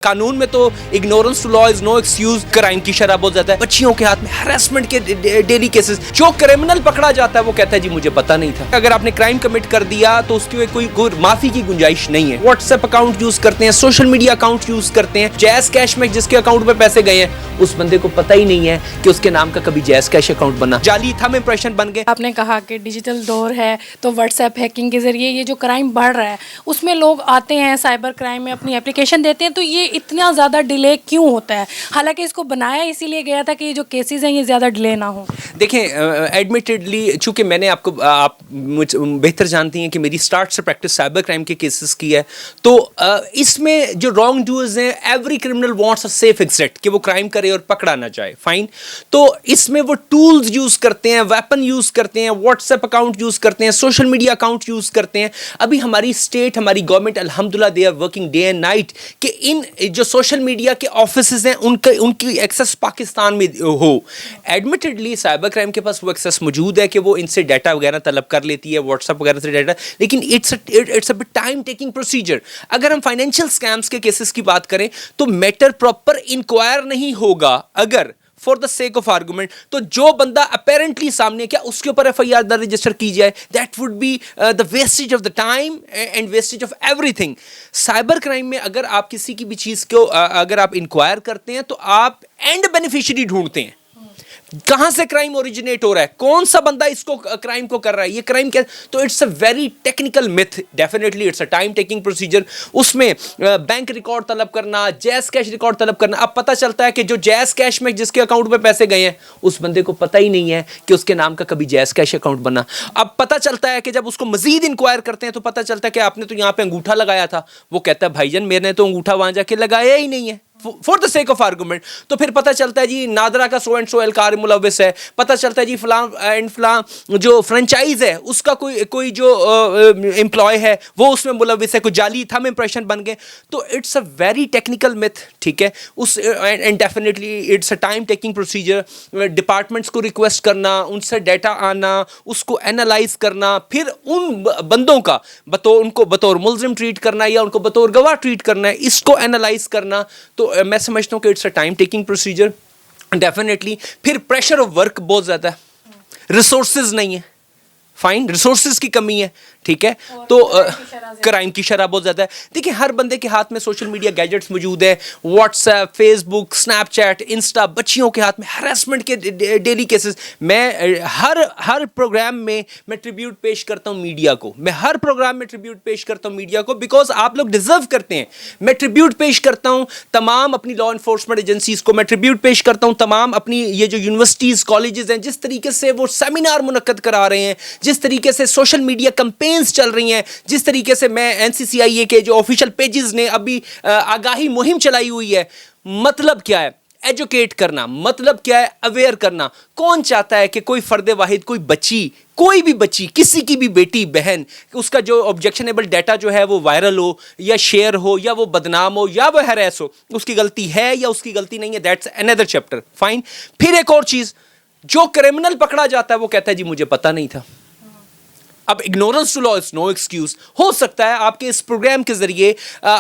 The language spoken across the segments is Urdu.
قانون میں تو ignorance to law is no excuse, crime کی شرح بہت زیادہ ہے، بچیوں کے ہاتھ میں ہراسمنٹ کے ڈیلی کیسز، جو کرمنل پکڑا جاتا ہے وہ کہتا ہے جی مجھے پتہ نہیں تھا۔ اگر آپ نے کرائم کمٹ کر دیا تو اس کی کوئی معافی کی گنجائش نہیں ہے۔ واٹس ایپ اکاؤنٹ یوز کرتے ہیں، سوشل میڈیا اکاؤنٹ یوز کرتے ہیں، جیز کیش میں جس کے اکاؤنٹ میں پیسے گئے ہیں اس بندے کو پتہ ہی نہیں ہے کہ اس کے نام کا کبھی جیز کیش اکاؤنٹ بنا، جعلی تھم امپریشن بن گئے۔ آپ نے کہا کہ ڈیجیٹل دور ہے تو واٹس ایپ ہیکنگ کے ذریعے یہ جو کرائم بڑھ رہا ہے اس میں لوگ آتے ہیں سائبر کرائم میں اپنی اپلیکیشن دیتے ہیں، تو یہ اتنا زیادہ ڈیلے کیوں ہوتا ہے؟ حالانکہ اس کو بنایا اسی لیے گیا تھا کہ یہ جو کیسز ہیں یہ زیادہ ڈیلے نہ ہوں۔ دیکھیں ایڈمیٹڈلی چونکہ میں نے آپ بہتر جانتی ہیں کہ میری سٹارٹ سے پریکٹس سائبر کرائم کے کیسز کی ہے، تو اس میں جو رانگ ڈوئرز ہیں every criminal wants a safe exit کہ وہ کرائم کرے اور پکڑا نہ جائے، فائن۔ تو اس میں وہ ٹولز یوز کرتے ہیں، ویپن یوز کرتے ہیں، واٹس ایپ اکاؤنٹ یوز کرتے ہیں، سوشل میڈیا اکاؤنٹ یوز کرتے ہیں۔ ابھی ہماری اسٹیٹ، ہماری گورنمنٹ الحمدللہ they are working day and night کہ ان جو سوشل میڈیا کے آفیسز ہیں ان کی ایکسیس پاکستان میں ہو۔ ایڈمیٹڈلی سائبر کرائم کے پاس وہ ایکسیس موجود ہے کہ وہ ان سے ڈیٹا وغیرہ طلب کر لیتی ہے، واٹس ایپ وغیرہ سے ڈیٹا، لیکن it's a time taking procedure. اگر ہم فائنینشیل اسکیمس کے کیسز کی بات کریں تو میٹر پراپر انکوائر نہیں ہوگا اگر for the sake of argument, تو جو بندہ اپیرنٹلی سامنے کیا اس کے اوپر ایف آئی آر رجسٹر کی جائے، that would be the wastage of the time and wastage of everything. Cyber crime میں اگر آپ کسی کی بھی چیز کو اگر آپ انکوائر کرتے ہیں تو آپ اینڈ بینیفیشری ڈھونڈتے ہیں، کہاں سے کرائم اوریجنیٹ ہو رہا ہے، کون سا بندہ اس کو کرائم کو کر رہا ہے، یہ کرائم کیا، تو it's a very technical math, definitely it's a time taking procedure. اس میں بینک ریکارڈ طلب کرنا، جیز کیش ریکارڈ طلب کرنا، اب پتہ چلتا ہے کہ جو جیز کیش میں جس کے اکاؤنٹ میں پیسے گئے ہیں اس بندے کو پتہ ہی نہیں ہے کہ اس کے نام کا کبھی جیز کیش اکاؤنٹ بنا۔ اب پتہ چلتا ہے کہ جب اس کو مزید انکوائر کرتے ہیں تو پتہ چلتا ہے کہ آپ نے تو یہاں پہ انگوٹھا لگایا تھا، وہ کہتا ہے بھائی جان میں نے تو انگوٹھا وہاں جا کے لگایا ہی نہیں ہے، for the sake of argument. تو پھر پتہ چلتا ہے جی نادرا کا سو اینڈ سو اہلکار ملوث ہے، پتہ چلتا ہے جی فلاں اینڈ فلاں جو فرنچائز ہے اس کا کوئی جو امپلائی ہے وہ اس میں ملوث ہے، کوئی جعلی تھم امپریشن بن گئے۔ تو it's a very technical math, ٹھیک ہے، اس and definitely it's a time taking procedure. Departments کو ریکویسٹ کرنا، ان سے ڈیٹا آنا، اس کو اینالائز کرنا، پھر ان بندوں کا ان کو بطور ملزم ٹریٹ کرنا یا ان کو بطور گواہ ٹریٹ کرنا ہے، اس کو اینالائز کرنا، تو میں سمجھتا ہوں کہ it's a time taking procedure definitely. پھر پریشر آف ورک بہت زیادہ ہے، ریسورسز نہیں ہے، فائن، ریسورسز کی کمی ہے، ٹھیک ہے، تو کرائم کی شرح بہت زیادہ ہے۔ دیکھیں ہر بندے کے ہاتھ میں سوشل میڈیا گیجٹس موجود ہیں، واٹس ایپ، فیس بک، اسنیپ چیٹ، انسٹا، بچیوں کے ہاتھ میں ہراسمنٹ کے ڈیلی کیسز۔ میں ہر پروگرام میں ٹریبیوٹ پیش کرتا ہوں میڈیا کو، میں ہر پروگرام میں ٹریبیوٹ پیش کرتا ہوں میڈیا کو، بیکاز آپ لوگ ڈیزرو کرتے ہیں۔ میں ٹریبیوٹ پیش کرتا ہوں تمام اپنی لا انفورسمنٹ ایجنسیز کو، میں ٹریبیوٹ پیش کرتا ہوں تمام اپنی یہ جو یونیورسٹیز، کالجز ہیں، جس طریقے سے وہ سیمینار منعقد کرا رہے ہیں، جس طریقے سے سوشل میڈیا کمپینز چل رہی ہیں، جس طریقے سے میں NCCIA کے جو آفیشیل پیجز نے ابھی آگاہی مہم چلائی ہوئی ہے۔ مطلب کیا ہے؟ ایجوکیٹ کرنا، مطلب کیا ہے؟ اویئر کرنا۔ کون چاہتا ہے کہ کوئی فرد واحد، کوئی بھی بچی، کسی کی بھی بیٹی بہن، اس کا جو آبجیکشنیبل ڈیٹا جو ہے وہ وائرل ہو یا شیئر ہو یا وہ بدنام ہو یا وہ ہراس ہو، اس کی غلطی ہے یا اس کی غلطی نہیں ہے، دیٹس اندر چیپٹر، فائن۔ پھر ایک اور چیز، جو کرمنل پکڑا جاتا ہے وہ کہتا ہے جی مجھے پتہ نہیں تھا۔ اب ignorance to law is no excuse. ہو سکتا ہے آپ کے اس پروگرام کے ذریعے،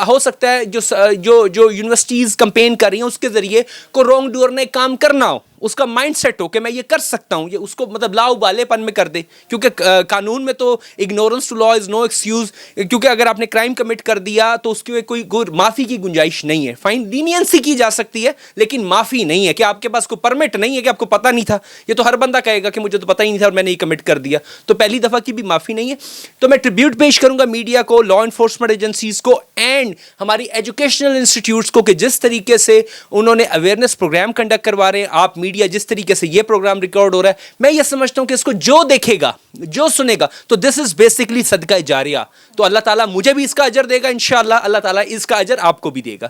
ہو سکتا ہے جو یونیورسٹیز کمپین کر رہی ہیں اس کے ذریعے کو رانگ ڈور نے کام کرنا ہو، اس کا مائنڈ سیٹ ہو کہ میں یہ کر سکتا ہوں، یہ اس کو مطلب لاؤبالے پن میں کر دے، کیونکہ قانون میں تو ignorance to law is no excuse, کیونکہ اگر آپ نے کرائم کمٹ کر دیا تو اس کی کوئی معافی کی گنجائش نہیں ہے، فائن، لینینسی کی جا سکتی ہے لیکن معافی نہیں ہے کہ آپ کے پاس کوئی پرمٹ نہیں ہے کہ آپ کو پتہ نہیں تھا۔ یہ تو ہر بندہ کہے گا کہ مجھے تو پتہ ہی نہیں تھا اور میں نے یہ کمٹ کر دیا، تو پہلی دفعہ کی بھی معافی نہیں ہے۔ تو میں ٹریبیوٹ پیش کروں گا میڈیا کو، لا انفورسمنٹ ایجنسیز کو اینڈ ہماری ایجوکیشنل انسٹیٹیوٹس کو کہ جس طریقے سے انہوں نے اویئرنیس پروگرام کنڈکٹ کروا رہے ہیں، آپ میڈیا جس طریقے سے یہ پروگرام ریکارڈ ہو رہا ہے، میں یہ سمجھتا ہوں کہ اس کو جو دیکھے گا، جو سنے گا، تو دس از بیسکلی صدقہ جاریہ، تو اللہ تعالیٰ مجھے بھی اس کا اجر دے گا انشاءاللہ، اللہ تعالیٰ اس کا اجر آپ کو بھی دے گا۔